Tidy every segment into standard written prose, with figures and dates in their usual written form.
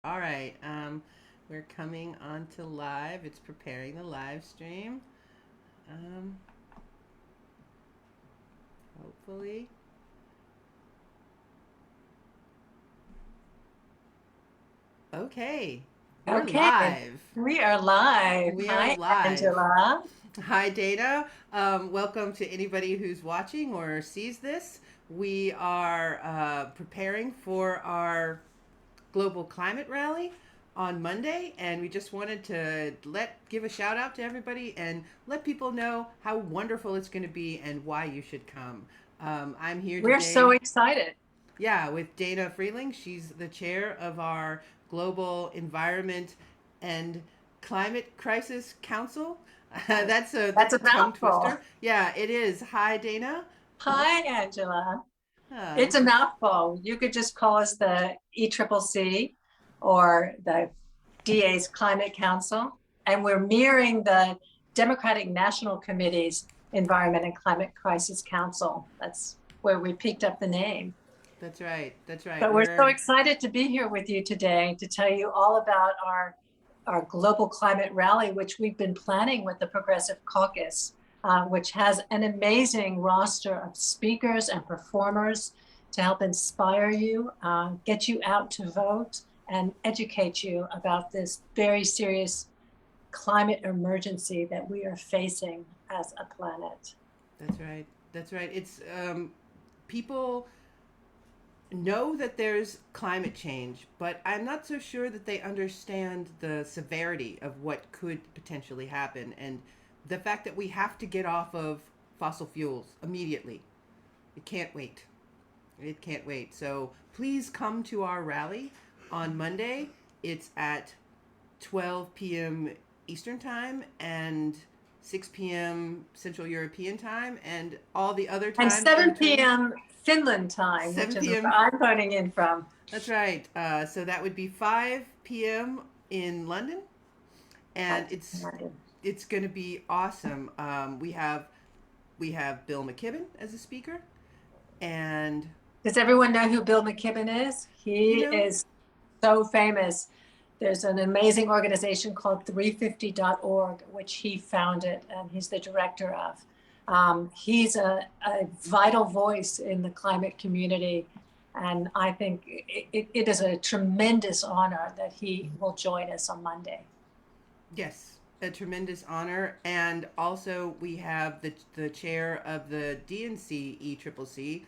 All right. We're coming on to live. It's preparing the live stream. Um, Hopefully. Okay. We're Okay, live. we are live. We are Hi, live. Angela. Hi, Dana. Welcome to anybody who's watching or sees this. We are preparing for our global climate rally on Monday, and we just wanted to give a shout out to everybody and let people know how wonderful it's going to be and why you should come. I'm here We're so today, excited. yeah, with Dana Freeling. She's the chair of our Global Environment and Climate Crisis Council. that's a That's that's a a tongue mouthful. twister. Yeah, it is. Hi, Dana. Hi, Angela. It's This a is mouthful. You could just call us the ECCC or the DA's Climate Council, and we're mirroring the Democratic National Committee's Environment and Climate Crisis Council. That's where we picked up the name. that's right. That's right. But we're so We're excited to be here with you today to tell you all about our global climate rally, which we've been planning with the Progressive Caucus, which has an amazing roster of speakers and performers to help inspire you, get you out to vote, and educate you about this very serious climate emergency that we are facing as a planet. That's right. That's right. It's people know that there's climate change, but I'm not so sure that they understand the severity of what could potentially happen and the fact that we have to get off of fossil fuels immediately. It can't wait. It can't wait. So please come to our rally on Monday. It's at 12 p.m. Eastern Time and 6 p.m. Central European Time and all the other And times in 7 between. p.m. Finland time, which 7 is where p.m. I'm voting in from. That's right. So that would be 5 p.m. in London, and That's it's going to be awesome. We have Bill McKibben as a speaker, and Does everyone know who Bill McKibben is? you He know, is so famous. There's an amazing organization called 350.org, which he founded and he's the director of. He's a vital voice in the climate community. And I think it is a tremendous honor that he will join us on Monday. yes, a tremendous honor, and also we have the chair of the DNC ECCC,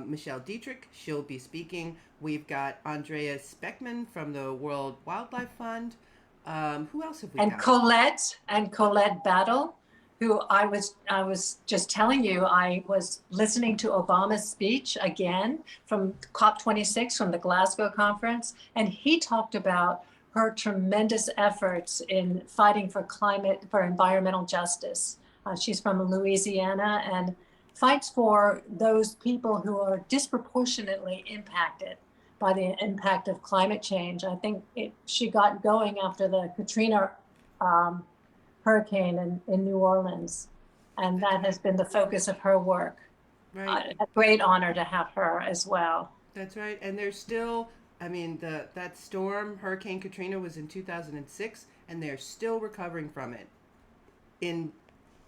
Michelle Dietrich. She'll be speaking. We've got Andrea Speckman from the World Wildlife Fund. Who else have we And got? Colette Battle, who I was just telling you, I was listening to Obama's speech again from COP26 from the Glasgow conference, and he talked about her tremendous efforts in fighting for environmental justice. She's from Louisiana and fights for those people who are disproportionately impacted by the impact of climate change. I think she got going after the Katrina um, hurricane in New Orleans, and That's that right. has been the focus of her work. Right. A great honor to have her as well. That's right. And there's still, I mean, that storm, Hurricane Katrina, was in 2006, and they're still recovering from it in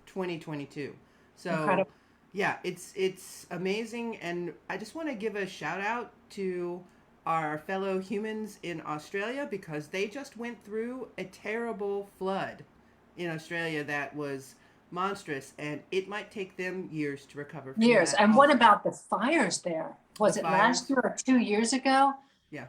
2022. So, Incredible. yeah, it's amazing, and I just want to give a shout out to our fellow humans in Australia because they just went through a terrible flood in Australia that was monstrous, and it might take them years to recover from Years. that And what also. about the fires there? The Was it last fires, year or 2 years ago? yeah,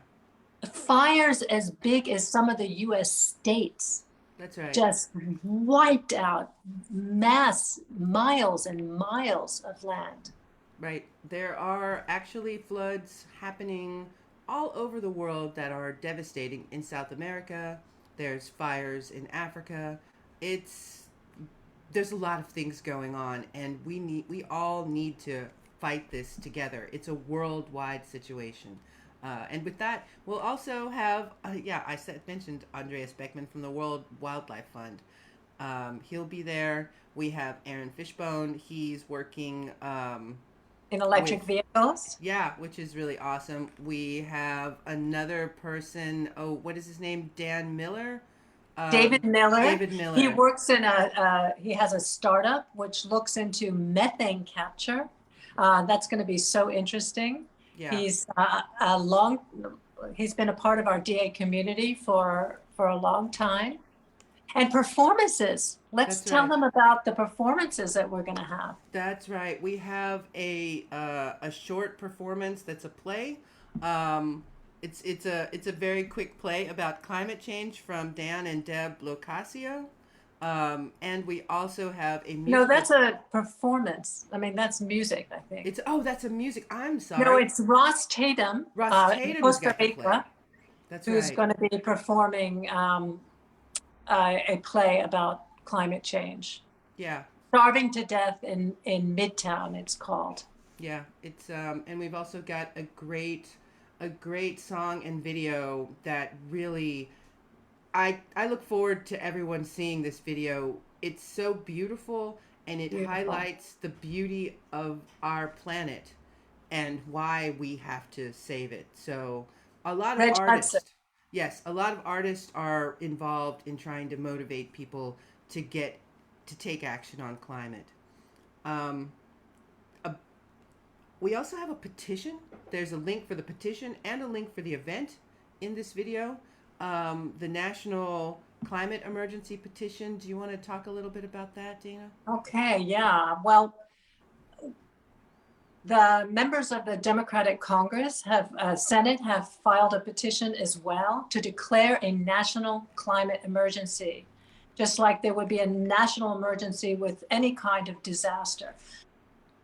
Fires as big as some of the US states that's right. just wiped out mass miles and miles of land. Right. There are actually floods happening all over the world that are devastating in South America. There's fires in Africa. It's there's a lot of things going on, and we all need to fight this together. It's a worldwide situation. And with that, we'll also have yeah, mentioned Andreas Beckman from the World Wildlife Fund. He'll be there. We have Aaron Fishbone. He's working. in electric vehicles. Yeah, which is really awesome. We have another person. Oh, what is his name? Dan Miller. David Miller, David he Miller. works in he has a startup which looks into methane capture. That's going to be so interesting. Yeah, He's he's been a part of our DA community for a long time. And performances. Let's that's tell right. them about the performances that we're going to have. That's right. We have a short performance that's a play. Um, it's a very quick play about climate change from Dan and Deb Locasio. And we also have a No, musical. that's a performance. I mean, that's music, I think. It's oh, that's a music. I'm No, sorry. it's Ross Tatum Ross in Tatum's Costa got the play. Rica, That's who's right. going to be performing a play about climate change. Yeah, Starving to Death in Midtown, it's called. yeah. It's and we've also got a great song and video that really I look forward to everyone seeing this video. It's so beautiful and it Beautiful. highlights the beauty of our planet and why we have to save it. So, a lot of Reg Hudson. artists, yes, a lot of artists are involved in trying to motivate people to get to take action on climate. Um, a, we also have a petition. There's a link for the petition and a link for the event in this video. The National Climate Emergency Petition. Do you want to talk a little bit about that, Dana? Okay, yeah. Well, the members of the Democratic Congress Senate have filed a petition as well to declare a national climate emergency, just like there would be a national emergency with any kind of disaster,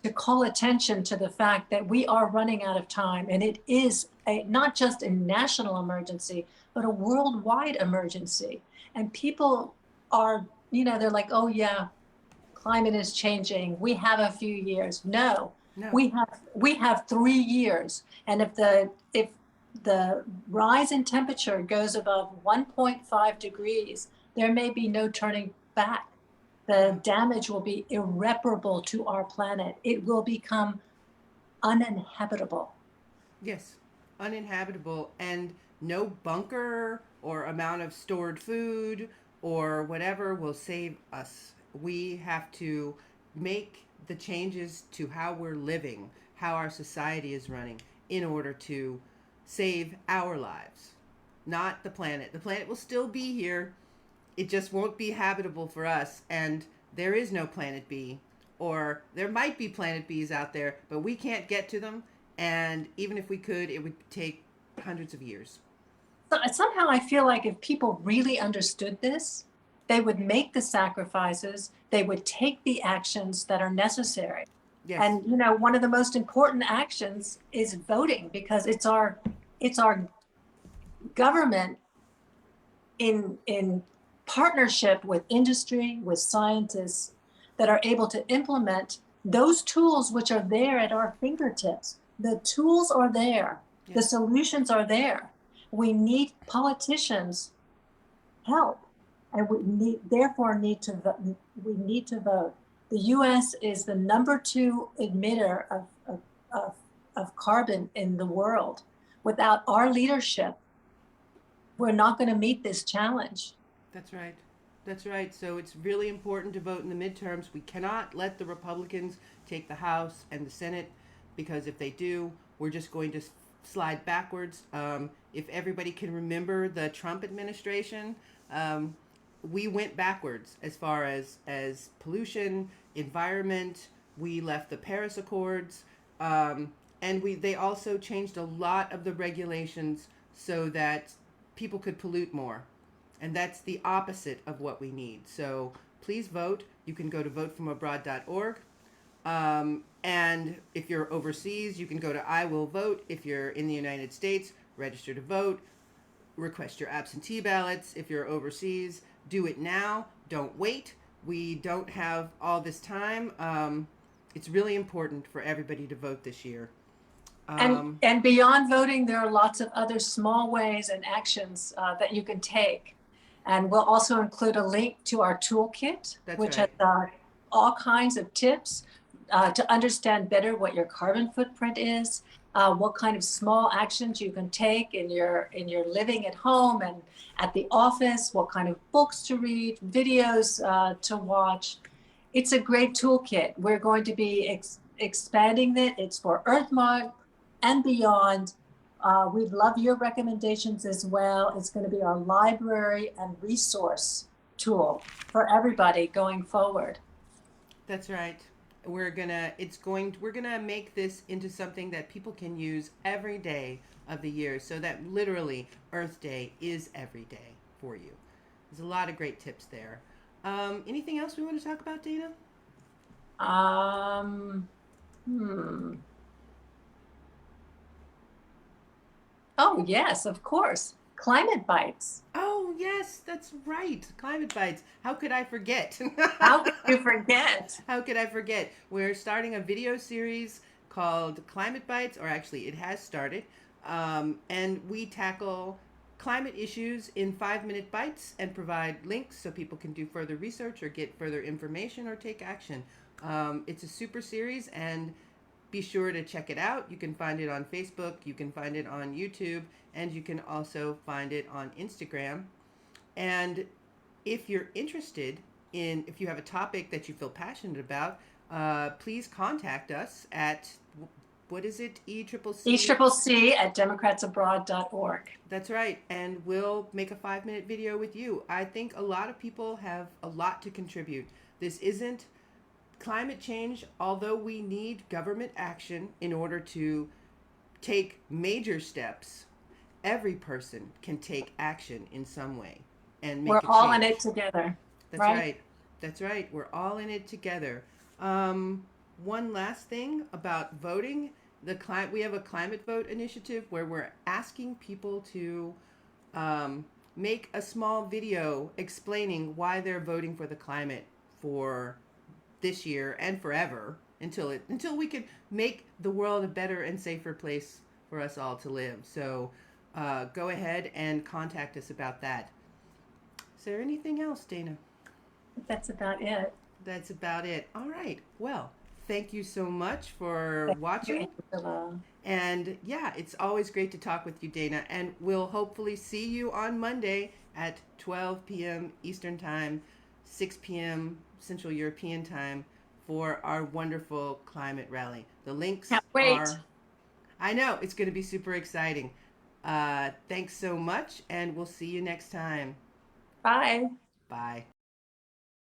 to call attention to the fact that we are running out of time. And it is not just a national emergency, but a worldwide emergency. And people are, they're like, oh yeah, climate is changing. We have a few years. No, No. we have 3 years. And if the rise in temperature goes above 1.5 degrees, there may be no turning back. The damage will be irreparable to our planet. It will become uninhabitable. Yes, uninhabitable, and no bunker or amount of stored food or whatever will save us. We have to make the changes to how we're living, how our society is running, in order to save our lives, not the planet. The planet will still be here. It just won't be habitable for us, and there is no planet B. Or there might be planet Bs out there, but we can't get to them. And even if we could, it would take hundreds of years. So somehow I feel like if people really understood this, they would make the sacrifices, they would take the actions that are necessary. Yes. And one of the most important actions is voting, because it's our government in partnership with industry, with scientists, that are able to implement those tools which are there at our fingertips. The tools are there. Yes. The solutions are there. We need politicians' help, and therefore need to vote. The U.S. is the number 2 emitter of carbon in the world. Without our leadership, we're not going to meet this challenge. That's right. That's right. So it's really important to vote in the midterms. We cannot let the Republicans take the House and the Senate, because if they do, we're just going to slide backwards. If everybody can remember the Trump administration, we went backwards as far as pollution, environment. We left the Paris Accords, and they also changed a lot of the regulations so that people could pollute more. And that's the opposite of what we need. So please vote. You can go to votefromabroad.org. And if you're overseas, you can go to I Will Vote. If you're in the United States, register to vote. Request your absentee ballots. If you're overseas, do it now. Don't wait. We don't have all this time. It's really important for everybody to vote this year. And beyond voting, there are lots of other small ways and actions that you can take. And we'll also include a link to our toolkit, That's which right. has all kinds of tips to understand better what your carbon footprint is, what kind of small actions you can take in your living at home and at the office, what kind of books to read, videos to watch. It's a great toolkit. We're going to be expanding it. It's for EarthMark and beyond. We'd love your recommendations as well. It's going to be our library and resource tool for everybody going forward. That's right. We're gonna make this into something that people can use every day of the year, so that literally Earth Day is every day for you. There's a lot of great tips there. Anything else we want to talk about, Dana? Um, hmm. Oh, yes, of course. Climate bites. Oh yes, that's right. Climate bites. How could I forget? How could you forget? How could I forget? We're starting a video series called Climate Bites, or actually, it has started. And we tackle climate issues in 5-minute bites and provide links so people can do further research or get further information or take action. It's a super series, and be sure to check it out. You can find it on Facebook, you can find it on YouTube, and you can also find it on Instagram. And if you're interested if you have a topic that you feel passionate about, please contact us at, what is it, ECCC? ECCC at democratsabroad.org. That's right. And we'll make a 5-minute video with you. I think a lot of people have a lot to contribute. This isn't climate change, although we need government action in order to take major steps. Every person can take action in some way and make We're a change. all in it together. That's right? right. That's right. We're all in it together. One last thing about voting. We have a climate vote initiative where we're asking people to make a small video explaining why they're voting for the climate for this year and forever until we can make the world a better and safer place for us all to live. So go ahead and contact us about that. Is there anything else, Dana? That's about it. That's about it. All right. Well, thank you so much for watching. Angela. And yeah, it's always great to talk with you, Dana. And we'll hopefully see you on Monday at 12 p.m. Eastern Time, 6 p.m. Central European Time for our wonderful climate rally. The links Can't wait. are... I know, it's going to be super exciting. Thanks so much, and we'll see you next time. Bye. Bye.